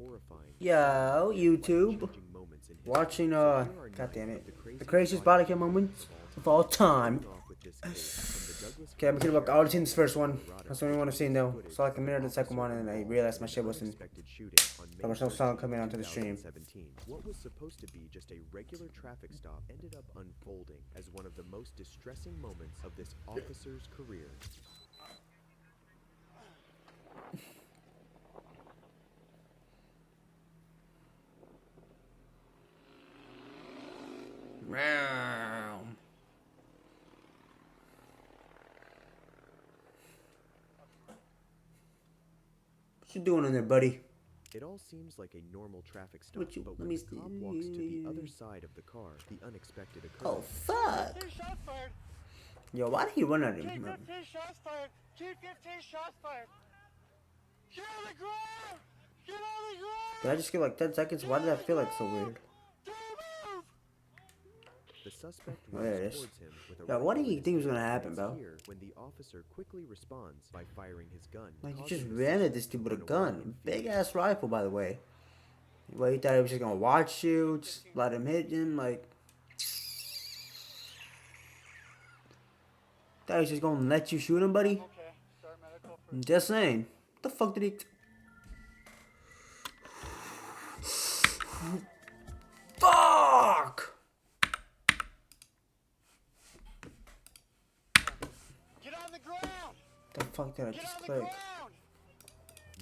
horrifying. Yo, YouTube. Life-changing moments in history. Watching, So here are God nine damn of it. The the craziest craziest Bodycam Bodycam moments moments of all time. Starting off with this case from the Douglas Okay, I'm County gonna look. I already seen this first one. Colorado. That's the only one I've seen though. Footage So like a of minute an of the second one, and I officer realized my involved shit in an wasn't. unexpected shooting on There May was no sound 13th, coming onto the stream. 2017. What was supposed to be just a regular traffic stop ended up unfolding as one of the most distressing moments of this officer's career. Meow. What you doing in there, buddy? It all seems like a normal traffic stop, What you? but Let when me the see. cop walks to the other side of the car, the unexpected occurs. Oh fuck! Shots fired. Yo, why did he run at him? G15 shots fired. G15 shots fired. Get on the ground. Get on the ground. Did I just get like 10 seconds? Why did that feel like so weird? Don't move. The suspect Oh, there it runs is. towards him with a Yeah, what do rifle you in think his was gonna hand. happen, It's bro? here when the officer quickly responds by firing his gun. Like, you causing just the ran at suspect this dude to with a run away gun. in Big fear. ass rifle, by the way. Well, you thought he was just gonna watch you, just let him hit him, like. Thought he was just gonna let you shoot him, buddy? Okay. Start medical for. Just saying. What the fuck did he. Fuck! Get on the ground. The fuck did I Get just on the click? ground.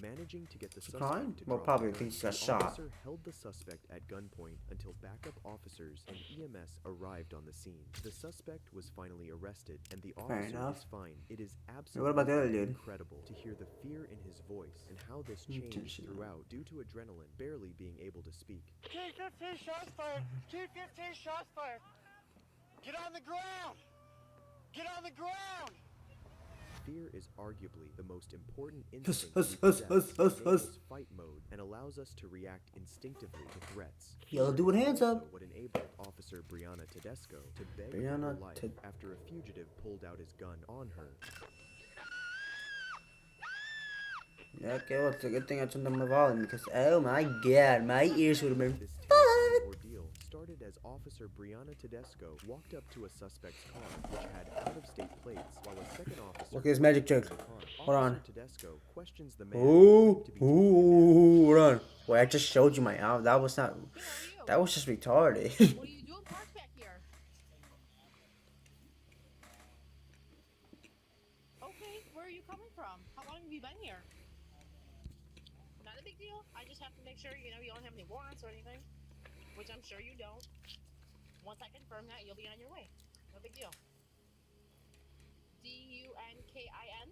Managing to get the He crying? suspect to Well, drop probably the thinks he gun, got the shot. officer held the suspect at gunpoint until backup officers and EMS arrived on the scene. The suspect was finally arrested, and the officer enough. is fine. It is What absolutely about the other dude? incredible to hear the fear in his voice and how this changed throughout due to adrenaline, barely being able to speak. G15 shots fired. G15 shots fired. Get on the ground. Get on the ground. Fear is arguably the most important Huss, instinct huss, we huss, possess. huss, It huss, huss. enables fight mode and allows us to react instinctively to threats. Yellow Fear dude with is hands also up. what enabled Officer Brianna Tedesco to beg for Brianna her life after a fugitive pulled out his gun on her. Yeah, okay, well, it's a good thing I turned on my volume because, oh my god, my ears would have been This fucked. terrifying ordeal started as Officer Brianna Tedesco walked up to a suspect's car, which had out-of-state plates, while a second officer Look at this magic trick. in the car. Hold on. Officer Tedesco questions the man Ooh, claimed to be ooh, hold on. Wait, I just showed you my arm. That was not. That was just retarded. What are you doing parked back here? Okay, where are you coming from? How long have you been here? Not a big deal. I just have to make sure, you don't have any warrants or anything. Which I'm sure you don't. Once I confirm that, you'll be on your way. No big deal. Dunkin?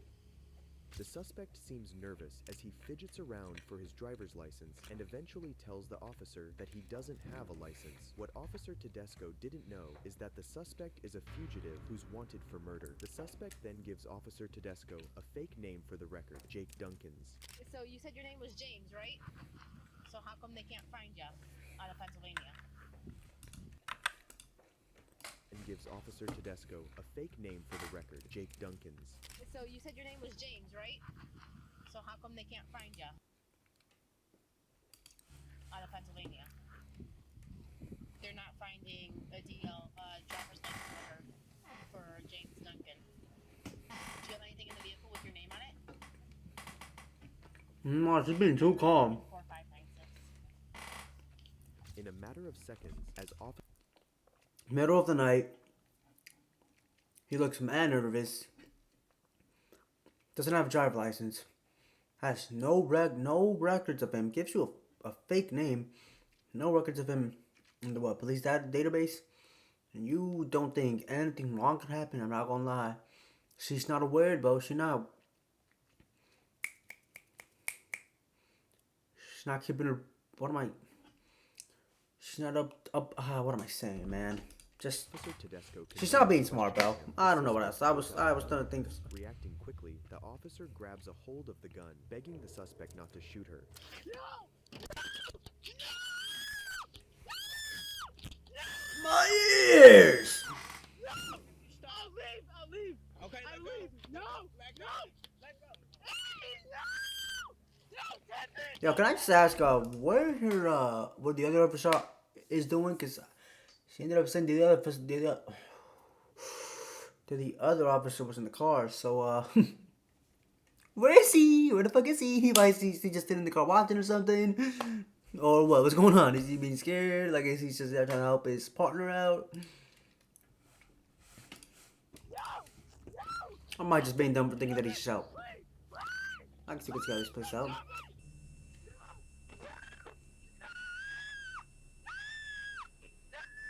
The suspect seems nervous as he fidgets around for his driver's license and eventually tells the officer that he doesn't have a license. What Officer Tedesco didn't know is that the suspect is a fugitive who's wanted for murder. The suspect then gives Officer Tedesco a fake name for the record, Jake Duncans, So you said your name was James, right? So how come they can't find you out of Pennsylvania? and gives Officer Tedesco a fake name for the record, Jake Duncans. So you said your name was James, right? So how come they can't find you out of Pennsylvania? They're not finding a driver's license holder for James Duncan. Do you have anything in the vehicle with your name on it? No, she's being too calm. 4596. In a matter of seconds, as Officer Middle of the night. He looks mad nervous. Doesn't have a driver license. Has no records of him. Gives you a fake name. No records of him in the police database. And you don't think anything wrong could happen. I'm not gonna lie. She's not a weird, bro. She's not keeping her. She's not what am I saying, man? Just. Tedesco She's not being smart, bro. I don't know what else. I was trying to think of. reacting quickly, the officer grabs a hold of the gun, begging the suspect not to shoot her. My ears! I'll leave. Okay, let go. No. Let go. Let go. Hey, no. No, Yo, can I just ask, what the other officer is doing? Cause she ended up saying the other officer was in the car. So, where is he? Where the fuck is he? Is he just sitting in the car watching or something? Or what? What's going on? Is he being scared? Like, is he just there trying to help his partner out? I might just being dumb for thinking that he should help. I can see what's got this place out.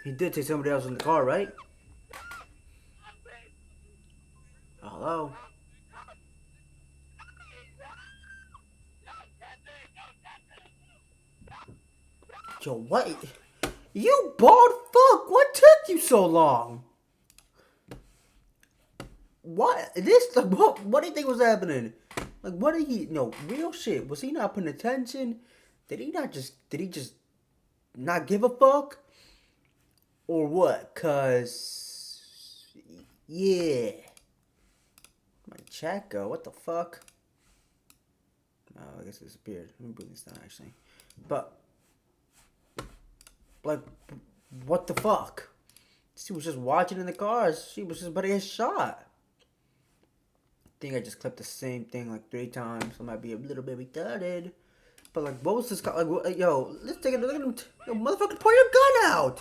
He did take somebody else in the car, right? Hello? Yo, what? You bald fuck! What took you so long? What? What do you think was happening? Like, what did he... No, real shit. Was he not paying attention? Did he just not give a fuck? Or what? Cause... Yeah. My chat go. What the fuck? Oh, I guess it disappeared. Let me bring this down, actually. But... Like, what the fuck? She was just watching in the cars. She was just about to get shot. I think I just clipped the same thing like 3 times. I might be a little bit retarded. But like, what was this guy? Like, yo, let's take a look at him. Yo, motherfucker, pull your gun out!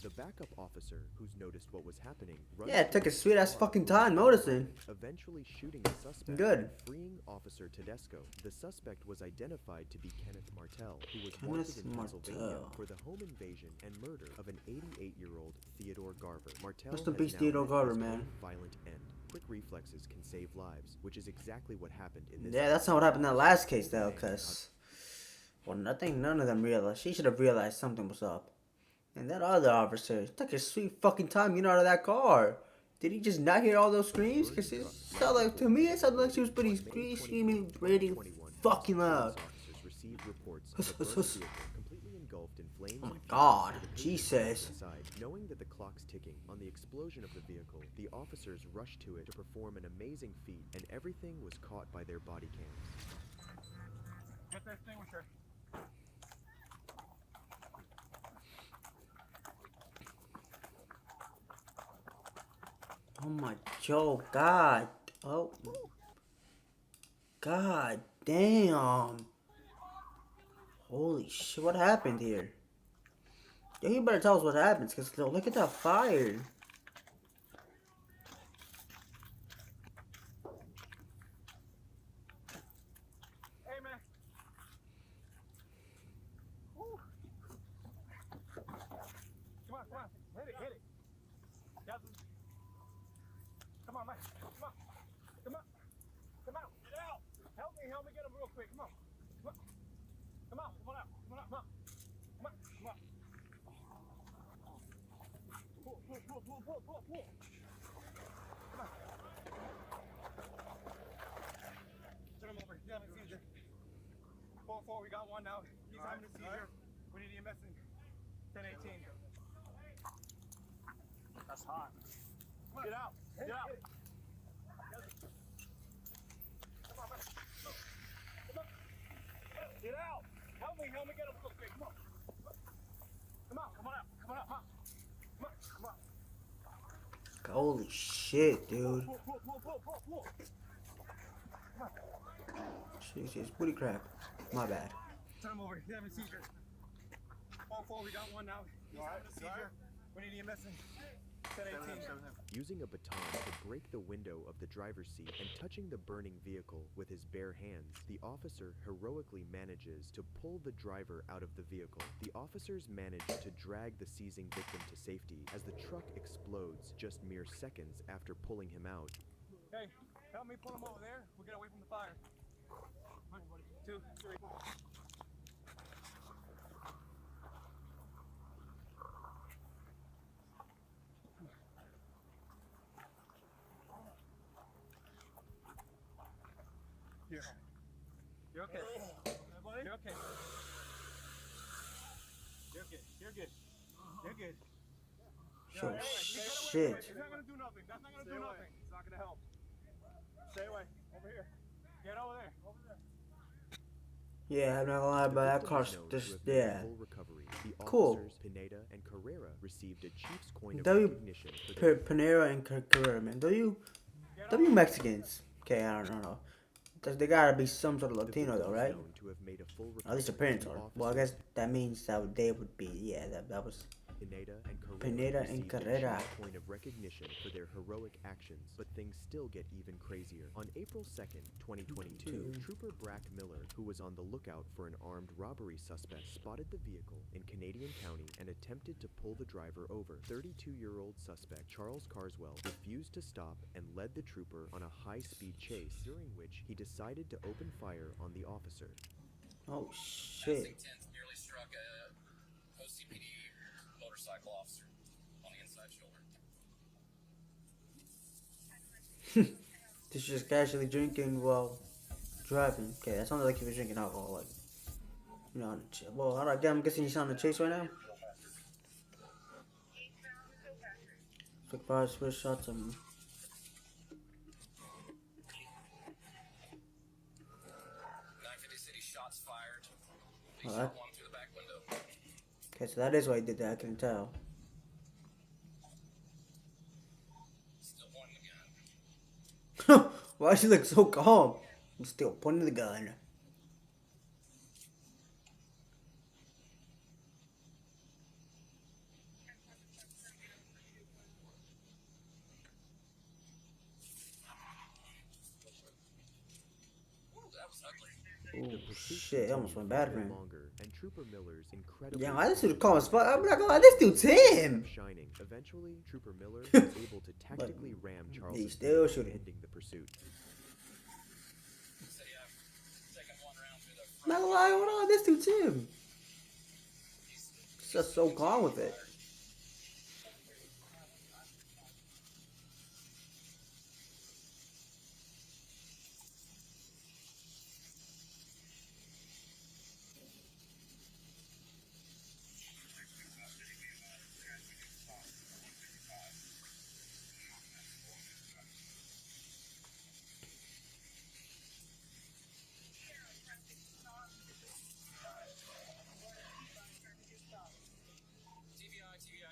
The backup officer, who's noticed what was happening, runs Yeah, it took a sweet ass fucking time noticing. eventually shooting the suspect Good. and freeing Officer Tedesco. The suspect was identified to be Kenneth Martell, who was wanted in Pennsylvania for the home invasion and murder of an 88-year-old Theodore Garver. Martell Rest in has peace, now Theodore met Garver, his man. own violent end. Quick reflexes can save lives, which is exactly what happened in this. Yeah, that's not what happened in that last case though, cause well, I think none of them realized. She should have realized something was up. And that other officer took a sweet fucking time getting out of that car. Did he just not hear all those screams? Cause it sounded like, to me, it sounded like she was pretty screaming, pretty fucking loud. Received reports of a burned vehicle completely engulfed in flames. Oh my god, Jesus. Knowing that the clock's ticking on the explosion of the vehicle, the officers rushed to it to perform an amazing feat, and everything was caught by their body cams. Get the extinguisher. Oh my Joe, God. Oh. God damn. Holy shit, what happened here? Yo, you better tell us what happens, cause look at that fire. Hey, man. Woo. Come on. Hit it. Come on, man. Come on. Get out. Help me get him real quick. Come on. Come on out. Come on. Pull. Come on. Turn him over. He's having a seizure. 4-4, we got one now. He's having a seizure. We need EMS in 1018. That's hot. Get out. Come on, man. Get out. Help me get him real quick. Come on. Come on out. Holy shit, dude. Pull. Jesus, booty crap. My bad. Turn him over. He's having a seizure. 4-4, we got one now. He's having a seizure. We need EMS in 1018. Using a baton to break the window of the driver's seat and touching the burning vehicle with his bare hands, the officer heroically manages to pull the driver out of the vehicle. The officers manage to drag the seizing victim to safety as the truck explodes just mere seconds after pulling him out. Hey, help me pull him over there. We'll get away from the fire. 1, 2, 3. You're okay. You're okay. You're good. So, shit. It's not gonna do nothing. That's not gonna do nothing. It's not gonna help. Stay away. Over here. Get over there. Yeah, I'm not gonna lie, The but that victim car's is known to just have made a yeah. full recovery. The Cool. officers Pineda and Carrera received a Chiefs coin of W recognition for their Panera and Carrera, man. W Mexicans. Okay, I don't know. They gotta be some sort of The Latino victim though, is right? known to have made a full At least the recovery. parents The are. Well, I guess officers that means that they would be. Yeah, that was. Pineda and Carrera Pineda and received a Carrera. Chiefs coin of recognition for their heroic actions, but things still get even crazier. On April 2nd, 2022, Trooper Brack Miller, who was on the lookout for an armed robbery suspect, spotted the vehicle in Canadian County and attempted to pull the driver over. 32-year-old suspect Charles Carswell refused to stop and led the trooper on a high-speed chase, during which he decided to open fire on the officer. Oh shit. Nearly struck a OCPD motorcycle officer on the inside shoulder. This is just casually drinking while driving. Okay, that sounds like he was drinking alcohol, like you know. Well, alright, I'm guessing he's on the chase right now. Took 5 switch shots on him. 950 City, shots fired. He Alright. shot one through the back window. Okay, so that is why he did that. I can tell. Still pointing the gun. Why does he look so calm? I'm still pointing the gun. Ooh, that was ugly. The Oh pursuit shit, it almost went bad for him. longer, and Trooper Miller's incredible Yeah, why this dude calm as fuck? I'm not gonna lie, this dude's him. shining. Eventually, Trooper Miller was able to tactically ram Charles' he's still vehicle, shooting. ending the pursuit. So yeah, taking one round through the I'm front. not gonna lie, hold on, this dude's him. He's just so calm with it.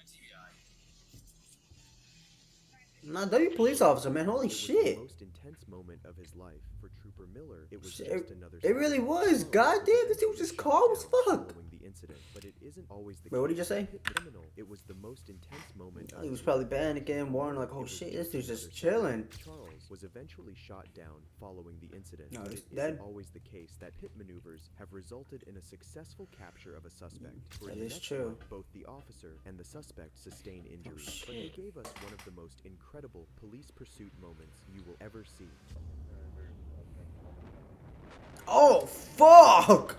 TBI. Nah, W police officer, man, holy It was shit. the most intense moment of his life. For Trooper Miller, it was Shit, just another. it really Saturday. was. Charles Goddamn, this dude was eventually just shot calm as down fuck. following the incident, but it isn't always the Wait, what did you case. say? Hit criminal. It was the most intense moment. He of was his probably life. panicking, worrying like, It oh was shit, this dude's another just Saturday. chilling. Charles was eventually shot down following the incident, No, but he's it dead. isn't always the case that pit maneuvers have resulted in a successful capture of a suspect. For That the is next true. month, both the officer and the suspect sustained injuries, but they shit. gave us one of the most incredible police pursuit moments you will ever see. Oh fuck!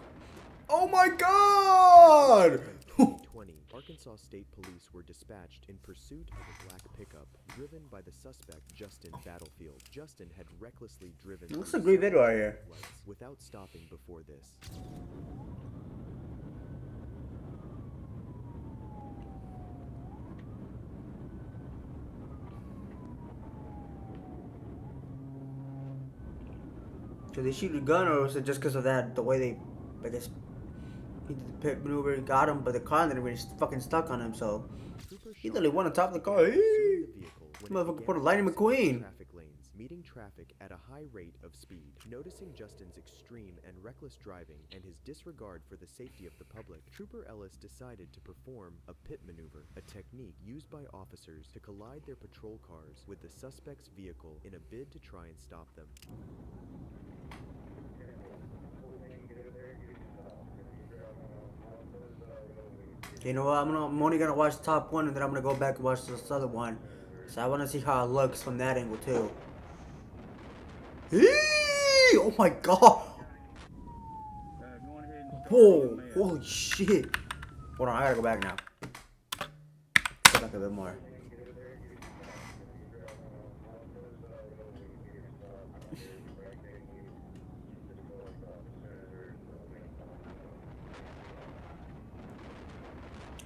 Oh my god! 2020, Arkansas State Police were dispatched in pursuit of a black pickup driven by the suspect Justin Battlefield. Justin had recklessly driven Looks through like a great video several right here. traffic lights without stopping before this. Did they shoot a gun, or was it just because of that, the way they, I guess, he did the pit maneuver, got him, but the car didn't really fucking stuck on him, so Trooper he shot literally went on top of the car. pursuing Hey! the vehicle when it Motherfucker began put a Lightning crossing McQueen. traffic lanes, meeting traffic at a high rate of speed. Noticing Justin's extreme and reckless driving and his disregard for the safety of the public, Trooper Ellis decided to perform a pit maneuver, a technique used by officers to collide their patrol cars with the suspect's vehicle in a bid to try and stop them. You know what? I'm only gonna watch top one, and then I'm gonna go back and watch this other one. So I want to see how it looks from that angle too. Eee! Oh my god! Go ahead and start Whoa! your mess. Holy shit! Hold on, I gotta go back now. Go back a bit more.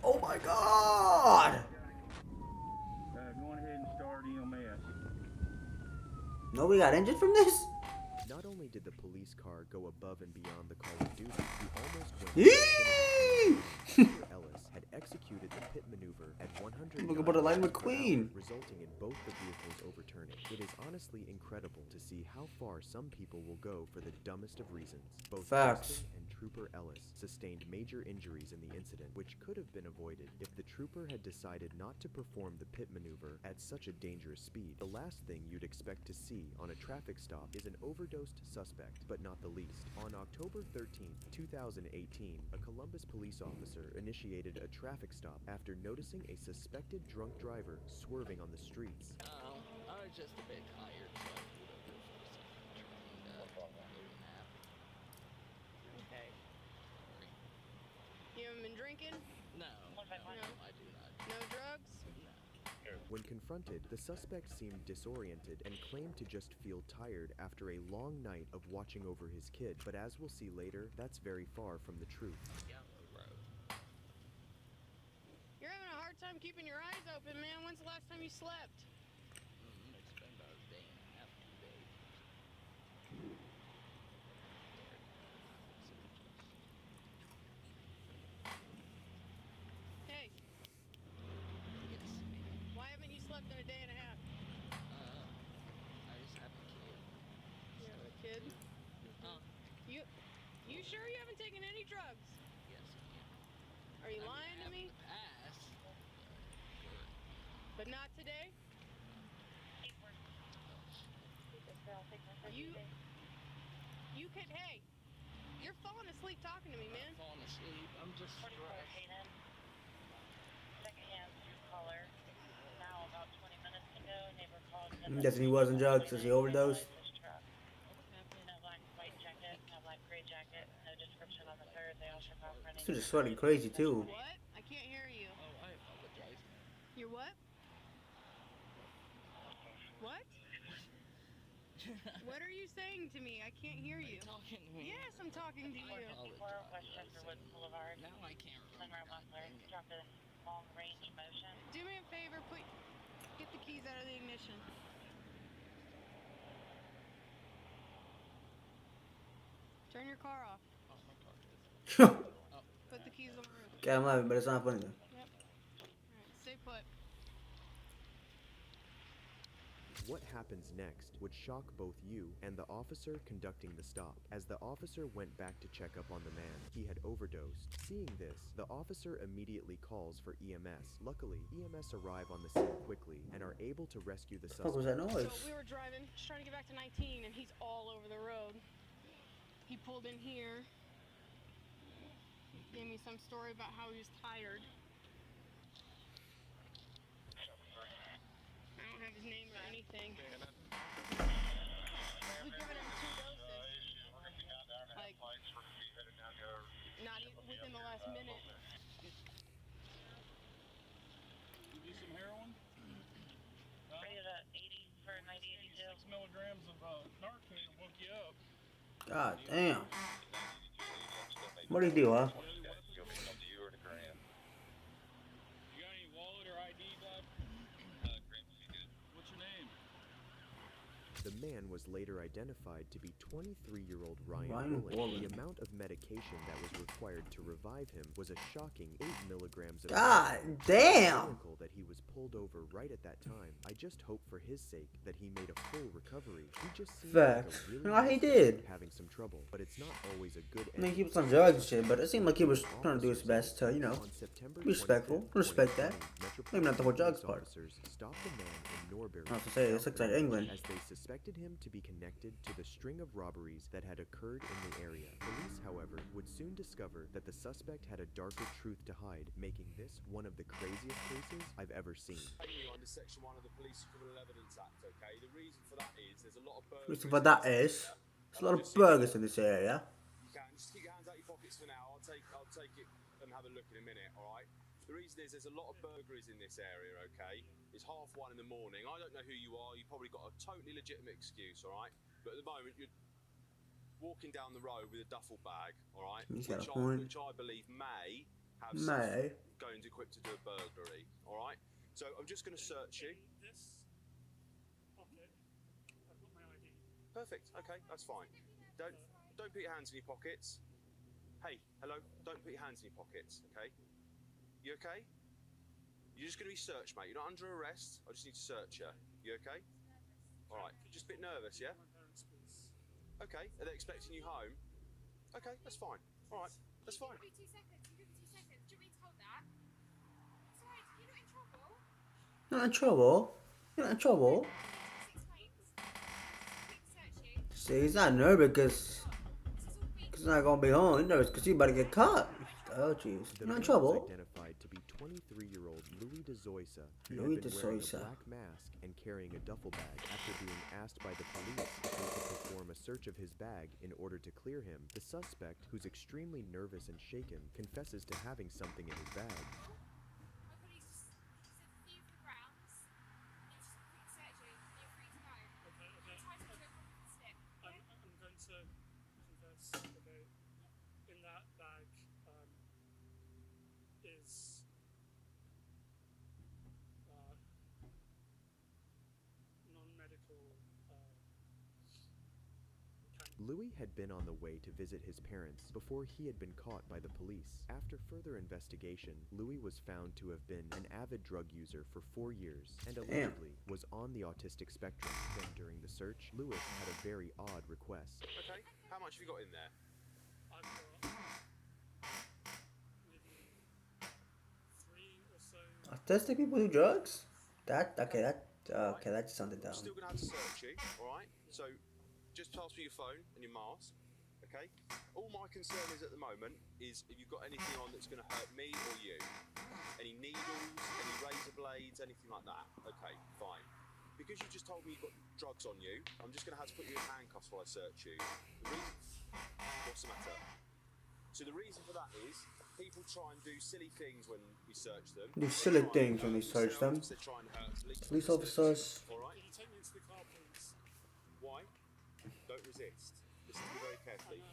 Oh my god! Go ahead and start your mess. Nobody got injured from this? Not only did did the police car go above and beyond the Call of Duty, he almost went Eee! Officer Ellis had executed the pit maneuver at 100 Look about a Lightning miles per hour, McQueen. resulting in both the vehicles overturning. It is honestly incredible to see how far some people will go for the dumbest of reasons. Both Facts. Preston and Trooper Ellis sustained major injuries in the incident, which could have been avoided if the trooper had decided not to perform the pit maneuver at such a dangerous speed. The last thing you'd expect to see on a traffic stop is an overdosed suspect, but not the least. On October 13th, 2018, a Columbus police officer initiated a traffic stop after noticing a suspected drunk driver swerving on the streets. I was just a bit tired, so I pulled over for a second, Okay. You haven't been drinking? No, I do not. No drugs? When confronted, the suspect seemed disoriented and claimed to just feel tired after a long night of watching over his kid. But as we'll see later, that's very far from the truth. Yellow road. You're having a hard time keeping your eyes open, man. When's the last time you slept? It's been about a day and a half, 2 days. Hey, Yes, why haven't you slept in a day and a half? I just have a kid. You have a kid? You sure you haven't taken any drugs? Yes, Are you lying to me? Pass. But not today? You can, hey, you're falling asleep talking to me, man. Falling asleep. I'm just stressed. I'm guessing he wasn't drugged since he overdosed. This dude is sweating crazy too. What? I can't hear you. Oh, I apologize. You're what? What? What are you saying to me? I can't hear you. Talking to me. Yes, I'm talking to you. I apologize. Now I can't remember. Do me a favor, get the keys out of the ignition. Turn your car off. Oh, my car is. Put the keys on the roof. Okay, I'm laughing, but it's not funny though. Yep. Alright, stay put. What happens next would shock both you and the officer conducting the stop. As the officer went back to check up on the man, he had overdosed. Seeing this, the officer immediately calls for EMS. Luckily, EMS arrive on the scene quickly and are able to rescue the What was that suspect. noise? So we were driving, just trying to get back to 19, and he's all over the road. He pulled in here. He gave me some story about how he was tired. I don't have his name or anything. We've given him 2 doses. Like, not even within the last minute. You do some heroin? 6 milligrams of Narcan will woke you up. God damn. What do you do, huh? You got any wallet or ID, bud? What's your name? The man was later identified to be 23-year-old Ryan Ryan Bullen. Bullen. The amount of medication that was required to revive him was a shocking 8 milligrams of God Narcan. damn. Miracle that he was pulled over right at that time. I just hope for his sake that he made a full recovery. He just seemed Facts. like a really No, he nice guy did. having some trouble, but it's not always a good I mean, he ending. was on drugs and shit, but it seemed like he was trying to do his best to, you know, On September be respectful. 25th, Respect that. 2020, Maybe not the whole drugs Metropolitan part. Police officers stopped a man in Norbury, I was to say, this looks like South England. Carolina, as they suspected him to be connected to the string of robberies that had occurred in the area. Police, however, would soon discover that the suspect had a darker truth to hide, making this one of the craziest cases I've ever seen. Under Section 1 of the Police Criminal Evidence Act, okay? The reason for that is there's a lot of burglars. Reason for that is there's a lot of burgers in this area. You can just keep your hands out your pockets for now. I'll take it and have a look in a minute, alright? The reason is there's a lot of burglaries in this area, okay? It's 1:30 in the morning. I don't know who you are. You've probably got a totally legitimate excuse, alright? But at the moment, you're walking down the road with a duffel bag, alright? He's got a Which point. I believe may have May. going equipped to do a burglary, alright? So I'm just going to search you. This pocket, I've got my ID. Perfect. Okay, that's fine. Don't put your hands in your pockets. Hey, hello. Don't put your hands in your pockets. Okay. You okay? You're just going to be searched, mate. You're not under arrest. I just need to search you. You okay? All right. Just a bit nervous, yeah? Okay. Are they expecting you home? Okay, that's fine. All right, that's fine. Give me 2 seconds. You give me 2 seconds. Do you want me to hold that? It's alright. You're not in trouble. Not in trouble. You're not in trouble. Just explain. Quick search you. See, he's not nervous because This is all week. he's not gonna be home. He's nervous because he's about to get caught. Oh, jeez. The Not in man was trouble. identified to be 23-year-old Louis de Zoysa, who Louis had been de wearing a Zoysa. black mask and carrying a duffel bag after being asked by the police if they could perform a search of his bag in order to clear him. The suspect, who's extremely nervous and shaken, confesses to having something in his bag. My colleagues just said a few of the grounds. It's just a quick search you. You're free to go. Okay. Title to a copy of the slip. I'm going to confess. Okay, in that bag is non-medical. Louis had been on the way to visit his parents before he had been caught by the police. After further investigation, Louis was found to have been an avid drug user for 4 years and allegedly was on the autistic spectrum. Then during the search, Louis had a very odd request. Okay, how much have you got in there? I've got maybe 3 or so. Autistic people do drugs? Okay, that just sounded I'm dumb. still going to have to search you, all right? So just pass me your phone and your mask, okay? All my concern is at the moment is if you've got anything on that's going to hurt me or you. Any needles, any razor blades, anything like that. Okay, fine. Because you just told me you've got drugs on you, I'm just going to have to put you in handcuffs while I search you. What's the matter? So the reason for that is people try and do silly things when we search them. Do They silly try and things when hurt we search them. themselves, they try and hurt Police officers. All right? Can you take me into the car, please? Why? Don't resist. Listen to me very carefully.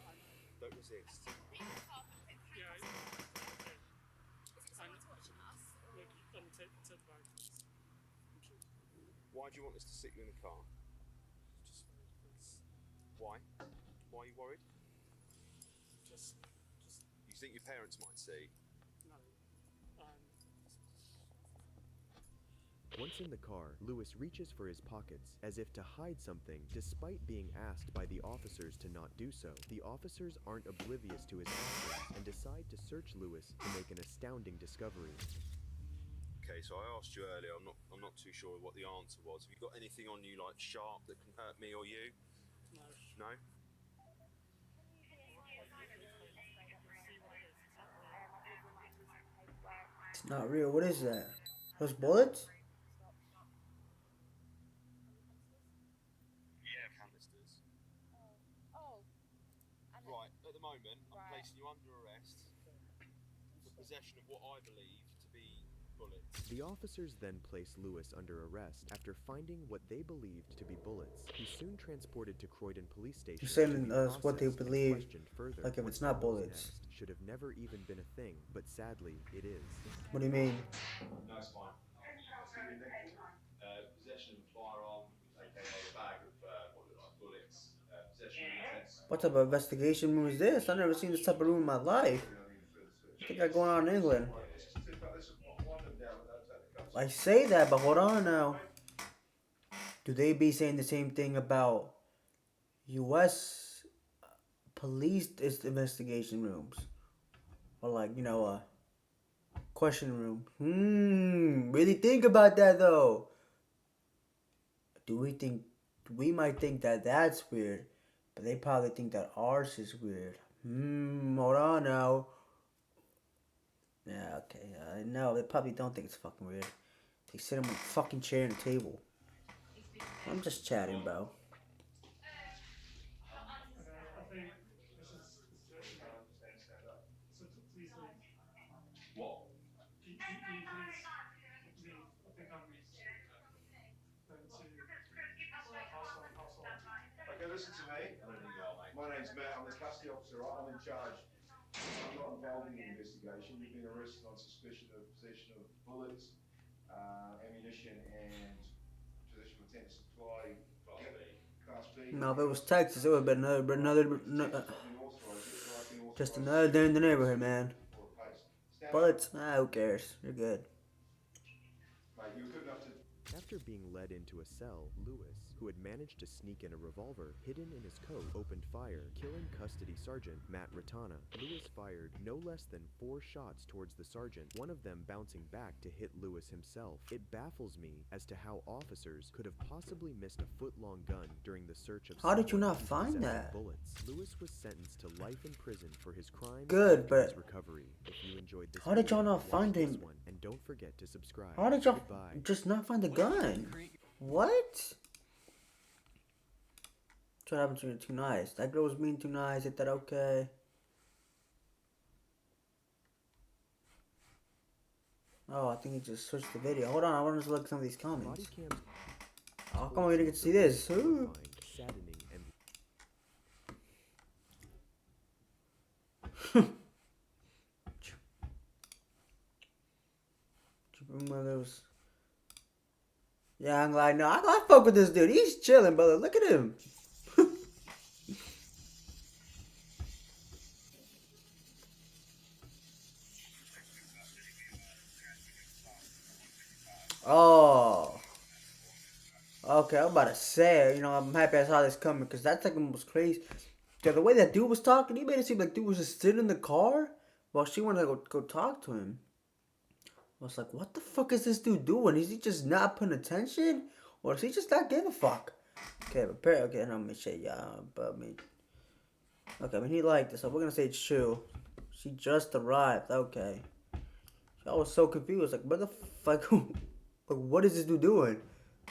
Don't resist. Put you in the car. Put the Yeah. handcuffs on. Okay. Is it someone's watching us? Or... Look, take the bag, please. Thank you. Why do you want us to sit you in the car? Just worried, please. Why? Why are you worried? Just You think your parents might see? no. Once in the car, Louis reaches for his pockets as if to hide something, despite being asked by the officers to not do so. The officers aren't oblivious to his actions and decide to search Louis to make an astounding discovery. Okay, so I asked you earlier. I'm not too sure what the answer was. Have you got anything on you like sharp that can hurt me or you? No. No. It's not real. What is that? Those bullets? Yeah, canisters. Oh. Right. At the moment, I'm Right. placing you under arrest for possession of what I believe to be bullets. The officers then place Louis under arrest after finding what they believed to be bullets. He's soon transported to Croydon Police Station. You're saying to be that's what they processed and believe, questioned further. like if What it's not follows bullets. next should have never even been a thing, but sadly, it is. What do you mean? No, it's fine. Possession of a firearm, aka a bag of what look like bullets. Possession of intense. What type of investigation room is this? I've never seen this type of room in my life. What think I going on in England? I say that, but hold on now. Do they be saying the same thing about U.S. police investigation rooms? Or like, question room? Really think about that though. We might think that that's weird, but they probably think that ours is weird. Hold on now. Yeah, okay, no, they probably don't think it's fucking weird. They sit them on a fucking chair and a table. I'm just chatting, bro. I think this is just so please leave. What? Can you please leave? I think I'm going to household. Okay, listen to me. My name's Matt. I'm the custody officer. Right? I'm in charge. I'm not involved in the investigation. You've been arrested on suspicion of possession of bullets, ammunition, and possession with intent to supply. Class B. No, if it was Texas, it would have been just another day in the neighborhood, man. But who cares? You're good. Mate, you were good enough to. After being led into a cell, Lewis, who had managed to sneak in a revolver hidden in his coat, opened fire, killing custody sergeant Matt Ratana. Lewis fired no less than 4 shots towards the sergeant, one of them bouncing back to hit Lewis himself. It baffles me as to how officers could have possibly missed a foot-long gun during the search of How did you someone not who's find possessing that? bullets. Lewis was sentenced to life in prison for his crimes Good, after but his recovery. If you enjoyed this how did y'all video, not watch find this him? One, and don't forget to subscribe. How did y'all Goodbye. just not find the gun? What? That's what happened to you too nice. That girl was being too nice. Is that okay? Oh, I think he just switched the video. Hold on, I want to look at some of these comments. Bodycam. How come we didn't get to see this? Ooh. Saddening, and Yeah, I'm like, no, I fuck with this dude. He's chilling, brother. Look at him. Oh. Okay, I'm about to say, I'm happy I saw this coming because that second was crazy. Yeah, the way that dude was talking, he made it seem like dude was just sitting in the car while she wanted to go talk to him. I was like, what the fuck is this dude doing? Is he just not paying attention? Or is he just not giving a fuck? Okay, okay, no, let me say, he liked this, so we're gonna say it's true. She just arrived, okay. I was so confused, like, what the fuck, like, what is this dude doing?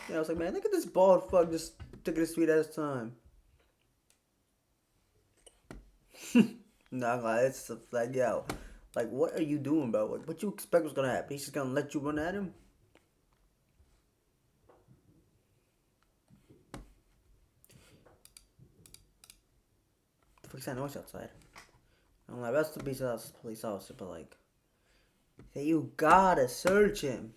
Yeah, I was like, man, look at this bald fuck just taking his sweet ass time. Nah, it's like, yo, like, what are you doing, bro? Like, what you expect was gonna happen? He's just gonna let you run at him? What's that noise outside? I'm like, rest in peace, police officer, but like, hey, you gotta search him.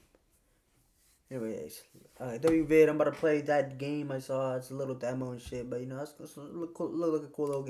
Anyways, WVid, I'm about to play that game I saw. It's a little demo and shit, but it's look like a cool little game.